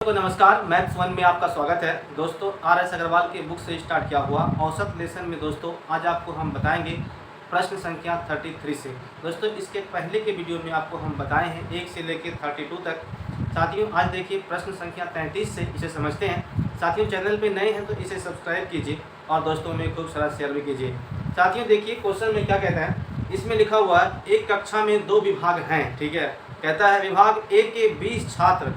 को नमस्कार। मैथ्स 1 में आपका स्वागत है दोस्तों। RS अग्रवाल के बुक से स्टार्ट किया हुआ औसत लेसन में दोस्तों आज आपको हम बताएंगे प्रश्न संख्या 33 से। दोस्तों इसके पहले के वीडियो में आपको हम बताए हैं 1 से लेकर 32 तक। साथियों आज देखिए प्रश्न संख्या 33 से इसे समझते हैं। साथियों चैनल पे नए हैं तो इसे सब्सक्राइब कीजिए और दोस्तों में खूब सारा शेयर भी कीजिए। साथियों देखिए क्वेश्चन में क्या कहता है, इसमें लिखा हुआ है एक कक्षा में 2 विभाग हैं, ठीक है। कहता है विभाग ए के 20 छात्र,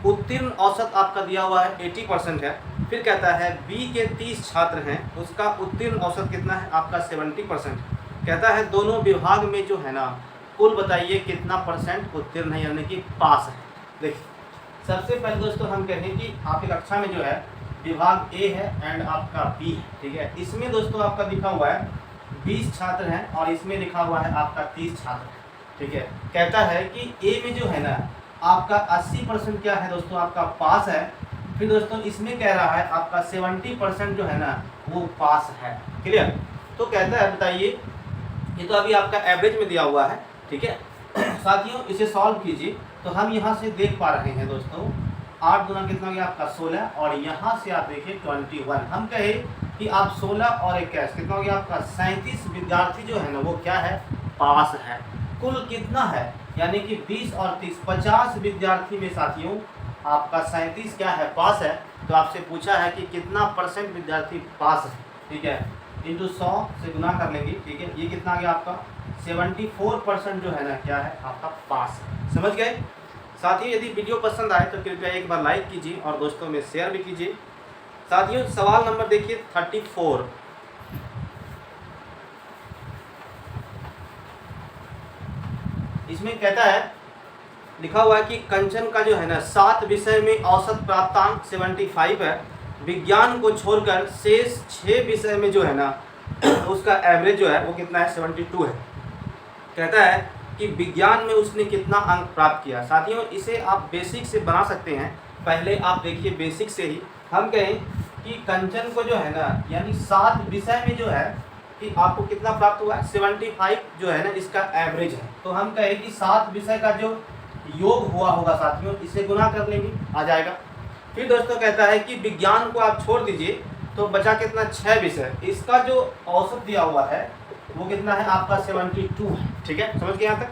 उत्तीर्ण औसत आपका दिया हुआ है 80% है। फिर कहता है बी के 30 छात्र हैं, उसका उत्तीर्ण औसत कितना है आपका 70%। कहता है दोनों विभाग में जो है ना कुल बताइए कितना परसेंट उत्तीर्ण है यानी कि पास है। देखिए सबसे पहले दोस्तों हम कहें कि आपकी कक्षा में जो है विभाग ए है एंड आपका बी है, ठीक है। इसमें दोस्तों आपका लिखा हुआ है 20 छात्र हैं और इसमें लिखा हुआ है आपका 30 छात्र हैं, ठीक है। कहता है कि ए में जो है ना आपका 80% क्या है दोस्तों आपका पास है। फिर दोस्तों इसमें कह रहा है आपका 70% जो है ना वो पास है। क्लियर? तो कहता है बताइए, ये तो अभी आपका एवरेज में दिया हुआ है, ठीक है। साथियों इसे सॉल्व कीजिए तो हम यहाँ से देख पा रहे हैं दोस्तों 8 गुना कितना हो गया आपका 16 और यहाँ से आप देखिए 21। हम कहे कि आप 16 और 21 कितना हो गया आपका 37 विद्यार्थी जो है ना वो क्या है पास है। कुल कितना है यानी कि 20 और 30 50 विद्यार्थी में साथियों आपका 37 क्या है पास है। तो आपसे पूछा है कि कितना परसेंट विद्यार्थी पास है, ठीक है। इंटू 100 से गुना कर लेंगे, ठीक है। ये कितना आ गया आपका 74% जो है ना क्या है आपका पास है। समझ गए साथियों? यदि वीडियो पसंद आए तो कृपया एक बार लाइक कीजिए और दोस्तों में शेयर भी कीजिए। साथियों सवाल नंबर देखिए 34। इसमें कहता है लिखा हुआ है कि कंचन का जो है ना 7 विषय में औसत प्राप्तांक 75 है। विज्ञान को छोड़कर शेष 6 विषय में जो है ना उसका एवरेज जो है वो कितना है 72 है। कहता है कि विज्ञान में उसने कितना अंक प्राप्त किया। साथियों इसे आप बेसिक से बना सकते हैं। पहले आप देखिए बेसिक से ही हम कहें कि कंचन को जो है ना यानी 7 विषय में जो है कि आपको कितना प्राप्त हुआ है 75 जो है ना इसका एवरेज है। तो हम कहें कि 7 विषय का जो योग हुआ होगा साथियों इसे गुना कर लेंगे आ जाएगा। फिर दोस्तों कहता है कि विज्ञान को आप छोड़ दीजिए तो बचा कितना 6 विषय, इसका जो औसत दिया हुआ है वो कितना है आपका 72 है, ठीक है। समझ गए यहाँ तक?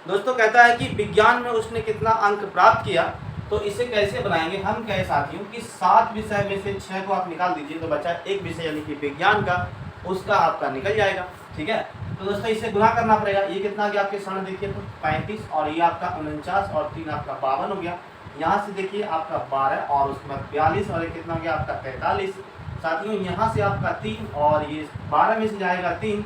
दोस्तों कहता है कि विज्ञान में उसने कितना अंक प्राप्त किया। तो इसे कैसे बनाएंगे, हम कहे साथियों कि 7 विषय में से 6 को आप निकाल दीजिए तो बचा एक विषय यानी कि विज्ञान का, उसका आपका निकल जाएगा, ठीक है। तो दोस्तों इसे गुना करना पड़ेगा। ये कितना गया आपके सामने देखिए तो 35 और ये आपका 49 और 3 आपका 52 हो गया। यहाँ से देखिए आपका 12 और उसके बाद 42 और ये कितना गया आपका 43। साथियों यहाँ से आपका 3 और ये 12 में से जाएगा 3,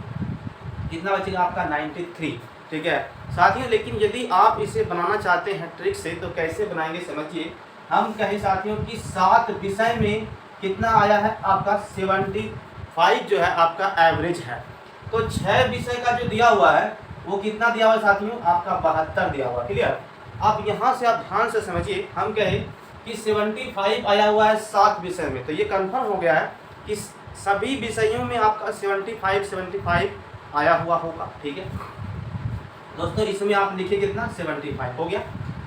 कितना बचेगा आपका 93, ठीक है। साथियों लेकिन यदि आप इसे बनाना चाहते हैं ट्रिक से तो कैसे बनाएंगे समझिए। हम कहें साथियों कि 7 विषय में कितना आया है आपका 75 जो है आपका एवरेज है। तो 6 विषय का जो दिया हुआ है वो कितना दिया हुआ है साथियों आपका 72 दिया हुआ। क्लियर? अब यहाँ से आप ध्यान से समझिए। हम कहें कि 75 आया हुआ है 7 विषय में, तो ये कंफर्म हो गया है कि सभी विषयों में आपका 75 आया हुआ होगा, ठीक है। दोस्तों इसमें आप लिखिए कितना 75 हो गया।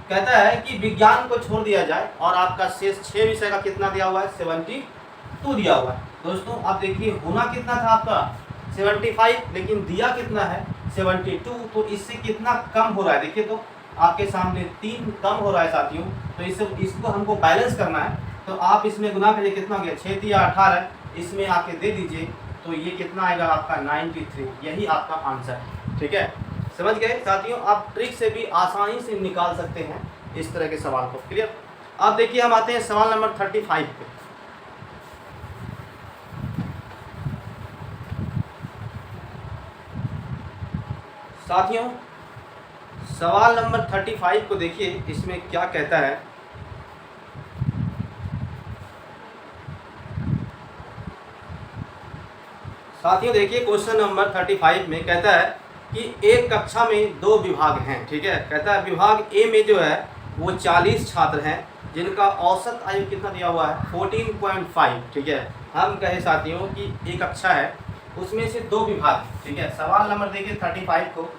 कहता है कि विज्ञान को छोड़ दिया जाए और आपका शेष 6 विषय का कितना दिया हुआ है 72 दिया हुआ है। दोस्तों आप देखिए होना कितना था आपका 75 लेकिन दिया कितना है 72, तो इससे कितना कम हो रहा है देखिए तो आपके सामने 3 कम हो रहा है साथियों। तो इसको हमको बैलेंस करना है तो आप इसमें गुना करिए कितना हो गया 6 या 18, इसमें आके दे दीजिए तो ये कितना आएगा आपका 93। यही आपका आंसर है, ठीक है। समझ गए साथियों? आप ट्रिक से भी आसानी से निकाल सकते हैं इस तरह के सवाल को। क्लियर? अब देखिए हम आते हैं सवाल नंबर 35 पे। साथियों सवाल नंबर 35 को देखिए इसमें क्या कहता है। साथियों देखिए क्वेश्चन नंबर 35 में कहता है कि एक कक्षा में 2 विभाग हैं, ठीक है। कहता है विभाग ए में जो है वो 40 छात्र हैं जिनका औसत आयु कितना दिया हुआ है 14.5, ठीक है। हम कहे साथियों कि एक कक्षा है उसमें से 2 विभाग, ठीक है। सवाल नंबर देखिए 35 को,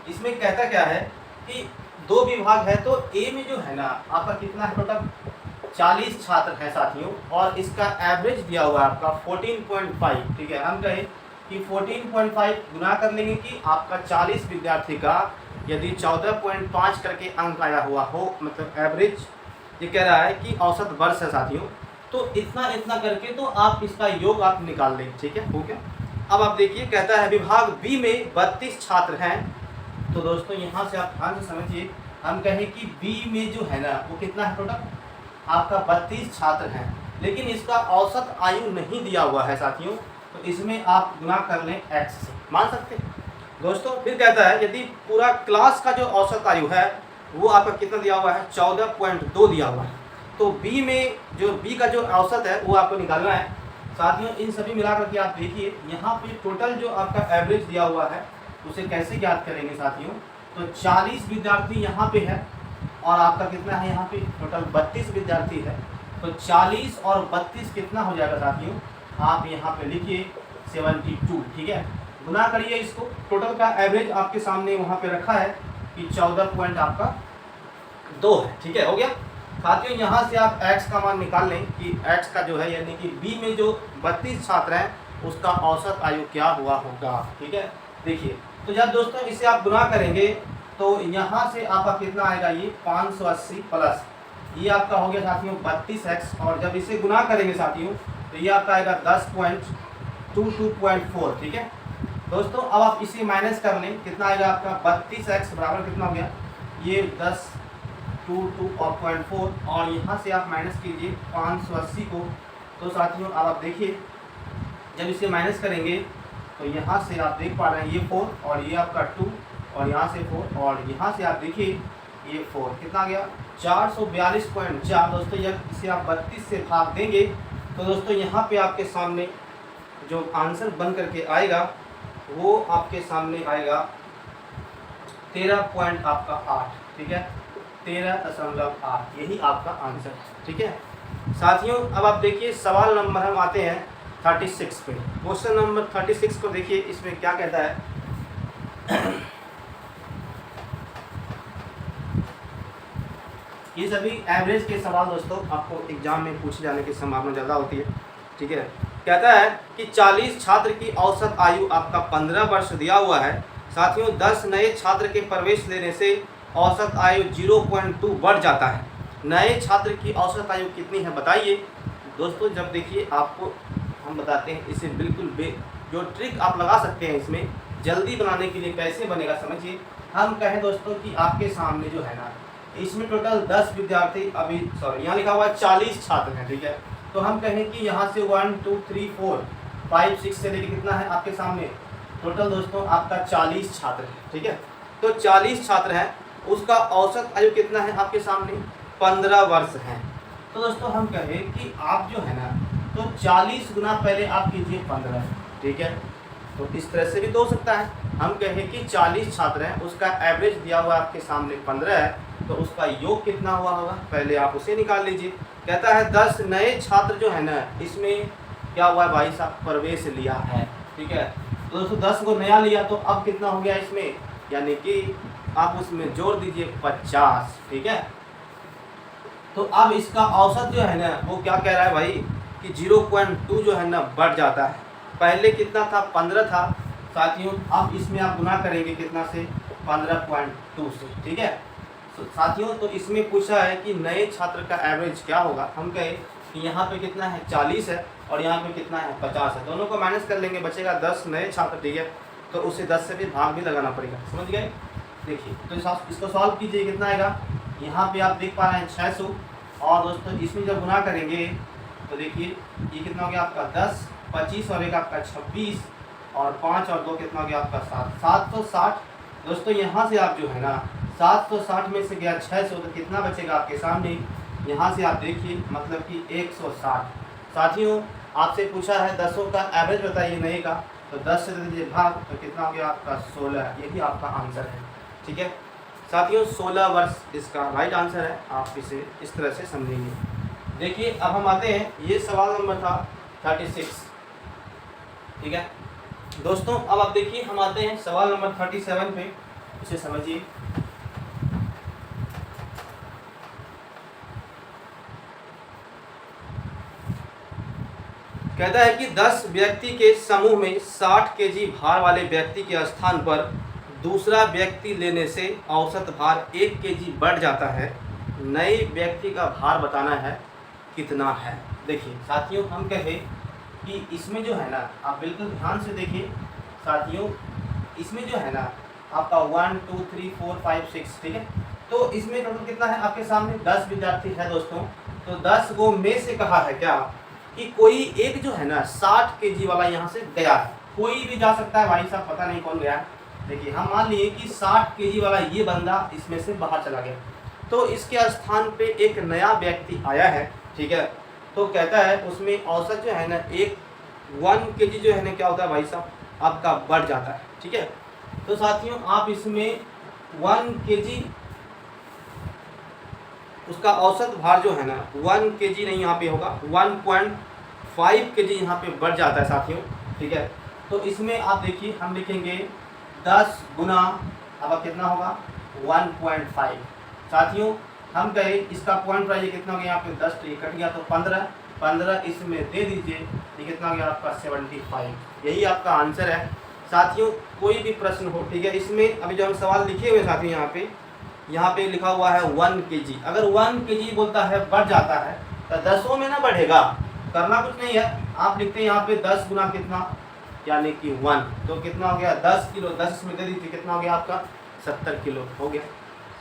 इसमें कहता क्या है कि 2 विभाग है तो ए में जो है ना आपका कितना है टोटल 40 छात्र हैं साथियों, और इसका एवरेज दिया हुआ है आपका 14.5। ठीक है, हम कहें कि 14.5 गुना कर लेंगे कि आपका 40 विद्यार्थी का यदि 14.5 करके अंक आया हुआ हो, मतलब एवरेज ये कह रहा है कि औसत वर्ष है साथियों, तो इतना इतना करके तो आप इसका योग आप निकाल लेंगे। ठीक है, हो गया। अब आप देखिए कहता है विभाग बी में 32 छात्र हैं। तो दोस्तों यहाँ से आप ध्यान से समझिए, हम कहें कि बी में जो है ना वो कितना है टोटल आपका 32 छात्र हैं, लेकिन इसका औसत आयु नहीं दिया हुआ है साथियों, तो इसमें आप गुना कर लें x से, मान सकते हैं दोस्तों। फिर कहता है यदि पूरा क्लास का जो औसत आयु है वो आपका कितना दिया हुआ है 14.2 दिया हुआ है, तो बी में जो बी का जो औसत है वो आपको निकालना है साथियों। इन सभी मिला करके आप देखिए यहाँ पे टोटल जो आपका एवरेज दिया हुआ है उसे कैसे ज्ञात करेंगे साथियों। तो 40 विद्यार्थी यहाँ पे है और आपका कितना है यहाँ पे टोटल 32 विद्यार्थी है, तो 40 और 32 कितना हो जाएगा साथियों, आप यहाँ पे लिखिए 72। ठीक है, गुना करिए इसको, टोटल का एवरेज आपके सामने वहाँ पे रखा है कि 14.2 है। ठीक है, हो गया साथियों। यहाँ से आप x का मान निकाल लें कि x का जो है यानी कि b में जो 32 छात्र हैं उसका औसत आयु क्या हुआ होगा। ठीक है, देखिए तो जब दोस्तों इसे आप गुना करेंगे तो यहाँ से आपका कितना आएगा, ये 580 प्लस ये आपका हो गया साथियों 32x, और जब इसे गुना करेंगे साथियों तो ये आपका आएगा 10.22.4। ठीक है दोस्तों, अब आप इसे माइनस कर लें, कितना आएगा आपका 32x बराबर कितना हो गया, ये 10.22.4, और यहाँ से आप माइनस कीजिए 580 को। तो साथियों अब आप देखिए जब इसे माइनस करेंगे तो यहाँ से आप देख पा रहे हैं ये 4 और ये आपका 2 और यहाँ से 4 और यहाँ से आप देखिए ये 4, कितना आ गया 442.4। दोस्तों जब इसे आप 32 से भाग देंगे तो दोस्तों यहाँ पे आपके सामने जो आंसर बन करके आएगा वो आपके सामने आएगा 13.8। ठीक है, 13.8 यही आपका आंसर है। ठीक है साथियों, अब आप देखिए सवाल नंबर हम आते हैं 36 पे। क्वेश्चन नंबर 36 को देखिए, इसमें क्या कहता है ये सभी एवरेज के सवाल दोस्तों आपको एग्जाम में पूछे जाने की संभावना ज़्यादा होती है। ठीक है, कहता है कि 40 छात्र की औसत आयु आपका 15 वर्ष दिया हुआ है साथियों। 10 नए छात्र के प्रवेश लेने से औसत आयु 0.2 बढ़ जाता है। नए छात्र की औसत आयु कितनी है बताइए। दोस्तों जब देखिए आपको हम बताते हैं इसे बिल्कुल जो ट्रिक आप लगा सकते हैं इसमें जल्दी बनाने के लिए कैसे बनेगा समझिए। हम कहें दोस्तों कि आपके सामने जो है ना इसमें टोटल 10 विद्यार्थी अभी यहाँ लिखा हुआ है 40 छात्र हैं। ठीक है, तो हम कहें कि यहाँ से 1 2 3 4 5 6 से लेकर कितना है आपके सामने टोटल दोस्तों आपका 40 छात्र है। ठीक है, तो 40 छात्र हैं, उसका औसत आयु कितना है आपके सामने 15 वर्ष है। तो दोस्तों हम कहें कि आप जो है ना तो 40 गुना पहले आप कीजिए 15। ठीक है, तो इस तरह से भी तो हो सकता है। हम कहें कि 40 छात्र हैं, उसका एवरेज दिया हुआ आपके सामने 15 है, तो उसका योग कितना हुआ होगा पहले आप उसे निकाल लीजिए। कहता है 10 नए छात्र जो है ना इसमें क्या हुआ है भाई साहब प्रवेश लिया है। ठीक है, तो दोस्तों 10 को नया लिया तो अब कितना हो गया इसमें, यानी कि आप उसमें जोड़ दीजिए 50। ठीक है, तो अब इसका औसत जो है ना वो क्या कह रहा है भाई कि 0.2 जो है ना बढ़ जाता है। पहले कितना था 15 था साथियों, अब इसमें आप गुना करेंगे कितना से 15.2 से। ठीक है, तो साथियों तो इसमें पूछा है कि नए छात्र का एवरेज क्या होगा। हम कहे कि यहाँ पे कितना है 40 है और यहाँ पे कितना है 50 है, दोनों को माइनस कर लेंगे बचेगा 10 नए छात्र। ठीक है, तो उसे 10 से भी भाग भी लगाना पड़ेगा, समझ गए। देखिए तो इसको सॉल्व कीजिए, कितना आएगा यहाँ पे आप देख पा रहे हैं 600, और दोस्तों इसमें जब गुना करेंगे तो देखिए ये कितना हो गया आपका 10 25 और एक आपका 26 और 5 और 2 कितना हो गया आपका 760। दोस्तों यहाँ से आप जो है ना 760 में से गया 600 तो कितना बचेगा आपके सामने, यहाँ से आप देखिए मतलब कि 160। साथियों आपसे पूछा है 10 का एवरेज बताइए नए का, तो 10 से दे दीजिए भाग तो कितना हो गया आपका 16, यही आपका आंसर है। ठीक है साथियों 16 वर्ष इसका राइट आंसर है, आप इसे इस तरह से समझेंगे। देखिए अब हम आते हैं, ये सवाल नंबर था 36। ठीक है दोस्तों, अब आप देखिए हम आते हैं सवाल नंबर 37 पे, इसे समझिए। कहता है कि 10 व्यक्ति के समूह में 60 केजी भार वाले व्यक्ति के स्थान पर दूसरा व्यक्ति लेने से औसत भार 1 केजी बढ़ जाता है। नए व्यक्ति का भार बताना है कितना है। देखिए साथियों, हम कहें कि इसमें जो है ना, आप बिल्कुल ध्यान से देखिए साथियों, इसमें जो है ना आपका 1 2 3 4 5 6, ठीक है। तो इसमें टोटल कितना है आपके सामने, 10 विद्यार्थी है दोस्तों। तो 10 को में से कहा है क्या कि कोई एक जो है ना 60 केजी वाला यहाँ से गया है। कोई भी जा सकता है भाई साहब, पता नहीं कौन गया है। देखिए हम मान लिए कि 60 केजी वाला ये बंदा इसमें से बाहर चला गया, तो इसके स्थान पे एक नया व्यक्ति आया है, ठीक है। तो कहता है उसमें औसत जो है ना 1 केजी जो है ना क्या होता है भाई साहब आपका बढ़ जाता है, ठीक है। तो साथियों आप इसमें 1 केजी उसका औसत भार जो है ना 1 केजी नहीं यहाँ पे होगा, 1.5 केजी यहाँ पे बढ़ जाता है साथियों, ठीक है। तो इसमें आप देखिए हम लिखेंगे 10 गुना अब कितना होगा 1.5। साथियों हम कहें इसका पॉइंट प्राइस कितना हो गया यहाँ पे 10, तो ये कट गया तो 15 इसमें दे दीजिए, ये कितना हो गया आपका 75। यही आपका आंसर है साथियों। कोई भी प्रश्न हो, ठीक है, इसमें अभी जो हम सवाल लिखे हुए साथियों यहाँ पे लिखा हुआ है 1 केजी। अगर 1 केजी बोलता है बढ़ जाता है तो 10 में ना बढ़ेगा, करना कुछ नहीं है। आप लिखते हैं यहाँ पे 10 गुना कितना यानी कि 1, तो कितना हो गया 10 किलो, 10 इसमें दे दीजिए, कितना हो गया आपका 70 किलो हो गया।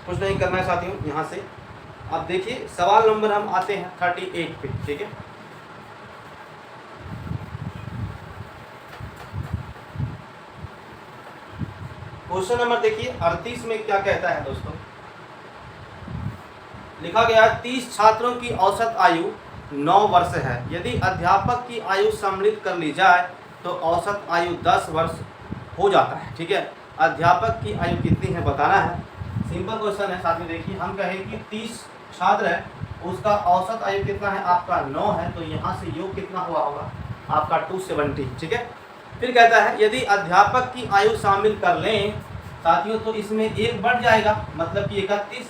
कुछ नहीं करना है साथियों। यहाँ से अब देखिए सवाल नंबर हम आते हैं 38 पे, ठीक है। क्वेश्चन नंबर देखिए 38 में क्या कहता है दोस्तों, लिखा गया 30 छात्रों की औसत आयु 9 वर्ष है। यदि अध्यापक की आयु सम्मिलित कर ली जाए तो औसत आयु 10 वर्ष हो जाता है, ठीक है। अध्यापक की आयु कितनी है बताना है। सिंपल क्वेश्चन है साथ में। देखिए हम कहें कि 30 छात्र है, उसका औसत आयु कितना है आपका 9 है, तो यहाँ से योग कितना हुआ होगा आपका 270, ठीक है। फिर कहता है यदि अध्यापक की आयु शामिल कर लें साथियों तो इसमें 1 बढ़ जाएगा, मतलब कि 31,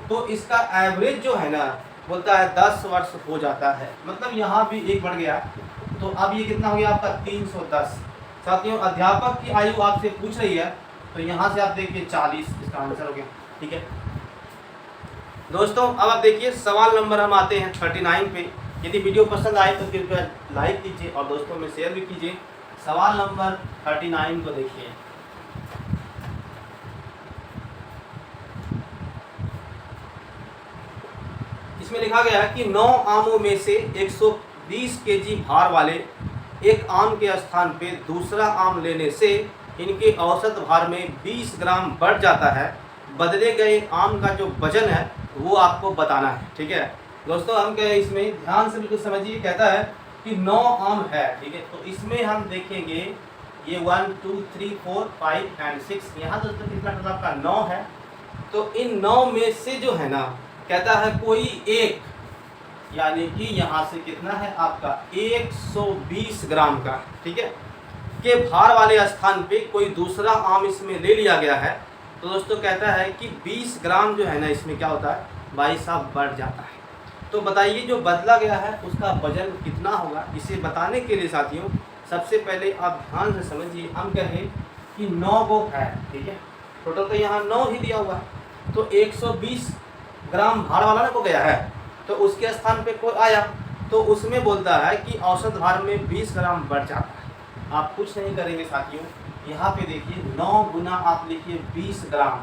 तो इसका एवरेज जो है ना बोलता है 10 वर्ष हो जाता है, मतलब यहाँ भी 1 बढ़ गया। तो अब ये कितना हो गया आपका 310। साथियों अध्यापक की आयु आपसे पूछ रही है, तो यहाँ से आप देखिए 40 इसका आंसर हो गया, ठीक है दोस्तों। अब आप देखिए सवाल नंबर हम आते हैं 39 पे। यदि वीडियो पसंद आए तो कृपया लाइक कीजिए और दोस्तों में शेयर भी कीजिए। सवाल नंबर 39 को देखिए। इसमें लिखा गया है कि 9 आमों में से 120 केजी भार वाले एक आम के स्थान पे दूसरा आम लेने से इनके औसत भार में 20 ग्राम बढ़ जाता है। बदले गए आम का जो वजन है वो आपको बताना है, ठीक है दोस्तों। हम कहें इसमें ध्यान से बिल्कुल समझिए, कहता है कि 9 आम है, ठीक है। तो इसमें हम देखेंगे ये 1 2 3 4 5 एंड 6, यहाँ दोस्तों कितना टोटल आपका 9 है। तो इन 9 में से जो है ना कहता है कोई एक, यानी कि यहाँ से कितना है आपका 120 ग्राम का, ठीक है, के भार वाले स्थान पे कोई दूसरा आम इसमें ले लिया गया है। तो दोस्तों कहता है कि 20 ग्राम जो है ना इसमें क्या होता है भाई साहब बढ़ जाता है। तो बताइए जो बदला गया है उसका वजन कितना होगा। इसे बताने के लिए साथियों सबसे पहले आप ध्यान से समझिए। हम कहें कि 9 को है, ठीक है, टोटल तो यहाँ 9 ही दिया हुआ है। तो 120 ग्राम भार वाला ना को गया है, तो उसके स्थान पे कोई आया तो उसमें बोलता है कि औसत भार में 20 ग्राम बढ़ जाता है। आप कुछ नहीं करेंगे साथियों, यहाँ पे देखिए 9 गुना आप लिखिए 20 ग्राम।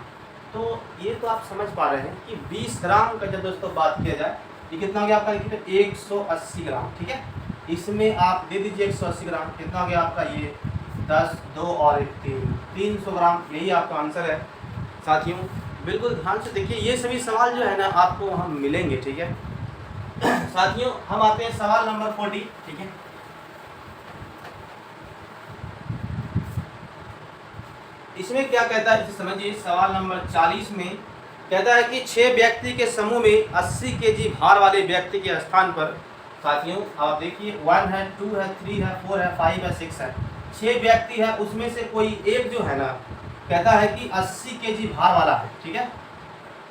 तो ये तो आप समझ पा रहे हैं कि 20 ग्राम का जब दोस्तों बात किया जाए ये कितना हो गया आपका, देखिए 180 ग्राम, ठीक है। इसमें आप दे दीजिए 180 ग्राम, कितना हो गया आपका ये 10 2 और 1 300 ग्राम। यही आपका आंसर है साथियों। बिल्कुल ध्यान से देखिए, ये सभी सवाल जो है ना आपको वहाँ मिलेंगे, ठीक है साथियों। हम आते हैं सवाल नंबर 40, ठीक है। इसमें क्या कहता है इसे समझिए। सवाल नंबर 40 में कहता है कि 6 व्यक्ति के समूह में 80 केजी भार वाले व्यक्ति के स्थान पर साथियों आप देखिए 1 है 2 है 3 है 4 है 5 है 6 है, 6 व्यक्ति है, उसमें से कोई एक जो है ना कहता है कि 80 केजी भार वाला है, ठीक है।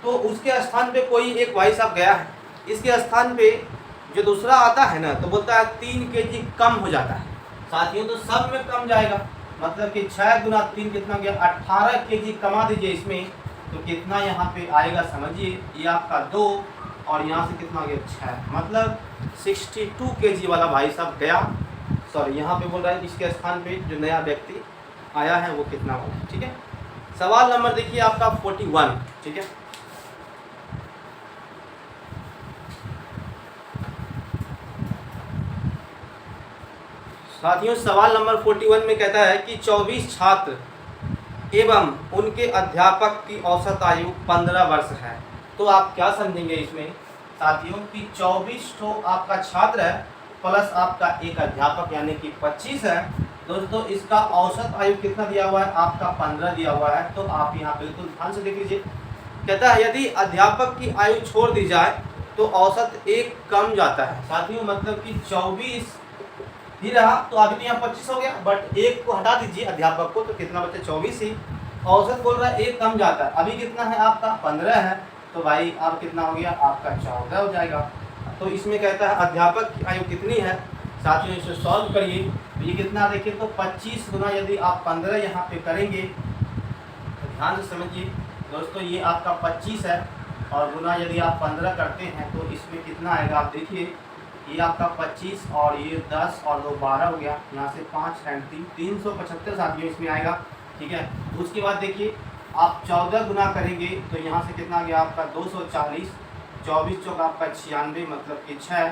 तो उसके स्थान पे कोई एक भाई साहब गया है, इसके स्थान पे जो दूसरा आता है ना तो बोलता है 3 kg कम हो जाता है साथियों, तो सब में कम जाएगा, मतलब कि 6 गुना 3 कितना गया, 18 kg कमा दीजिए इसमें, तो कितना यहाँ पे आएगा समझिए, ये आपका 2 और यहाँ से कितना गया 6, मतलब 62 kg वाला भाई साहब गया। सॉरी यहाँ पे बोल रहा है इसके स्थान पे जो नया व्यक्ति आया है वो कितना होगा। ठीक है, सवाल नंबर देखिए आपका 41। ठीक है, साथियों सवाल नंबर 41 में कहता है कि 24 छात्र एवं उनके अध्यापक की औसत आयु 15 वर्ष है। तो आप क्या समझेंगे इसमें साथियों कि 24 तो आपका छात्र है प्लस आपका एक अध्यापक यानी कि 25 है। दोस्तों इसका औसत आयु कितना दिया हुआ है, आपका 15 दिया हुआ है। तो आप यहाँ बिल्कुल ध्यान से देख लीजिए, कहता है यदि अध्यापक की आयु छोड़ दी जाए तो औसत 1 कम जाता है साथियों, मतलब कि 24 ही रहा तो अभी तो यहाँ 25 हो गया, बट 1 को हटा दीजिए अध्यापक को तो कितना बचे 24 ही। औसत बोल रहा है 1 कम जाता है, अभी कितना है आपका 15 है, तो भाई अब कितना हो गया आपका 14 हो जाएगा। तो इसमें कहता है अध्यापक की आयु कितनी है साथियों, इसे सॉल्व करिए तो ये कितना देखिए तो 25 गुना यदि आप 15 यहाँ पे करेंगे तो ध्यान से समझिए दोस्तों, ये आपका 25 है और गुना यदि आप 15 करते हैं तो इसमें कितना आएगा, आप देखिए ये आपका 25 और ये 10 और 2 12 हो गया, यहाँ से 5 एंड 3 375 साथियों इसमें आएगा। ठीक है, उसके बाद देखिए आप 14 गुना करेंगे तो यहाँ से कितना गया आपका 240, 24 चौक आपका 96 मतलब कि 6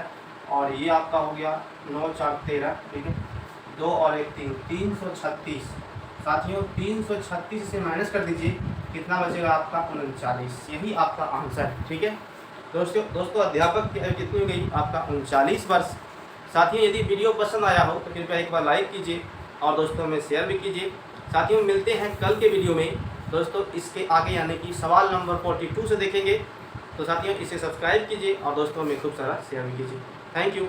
और ये आपका हो गया 9 4 13। ठीक है, 2 और 1 3 336 साथियों, 336 से माइनस कर दीजिए कितना बचेगा आपका 39, यही आपका आंसर है। ठीक है दोस्तों अध्यापक की आयु कितनी हो गई आपका 39 वर्ष। साथियों यदि वीडियो पसंद आया हो तो कृपया एक बार लाइक कीजिए और दोस्तों में शेयर भी कीजिए। साथियों मिलते हैं कल के वीडियो में दोस्तों, इसके आगे यानी कि सवाल नंबर 42 से देखेंगे। तो साथियों इसे सब्सक्राइब कीजिए और दोस्तों में खूब सारा शेयर भी कीजिए। Thank you.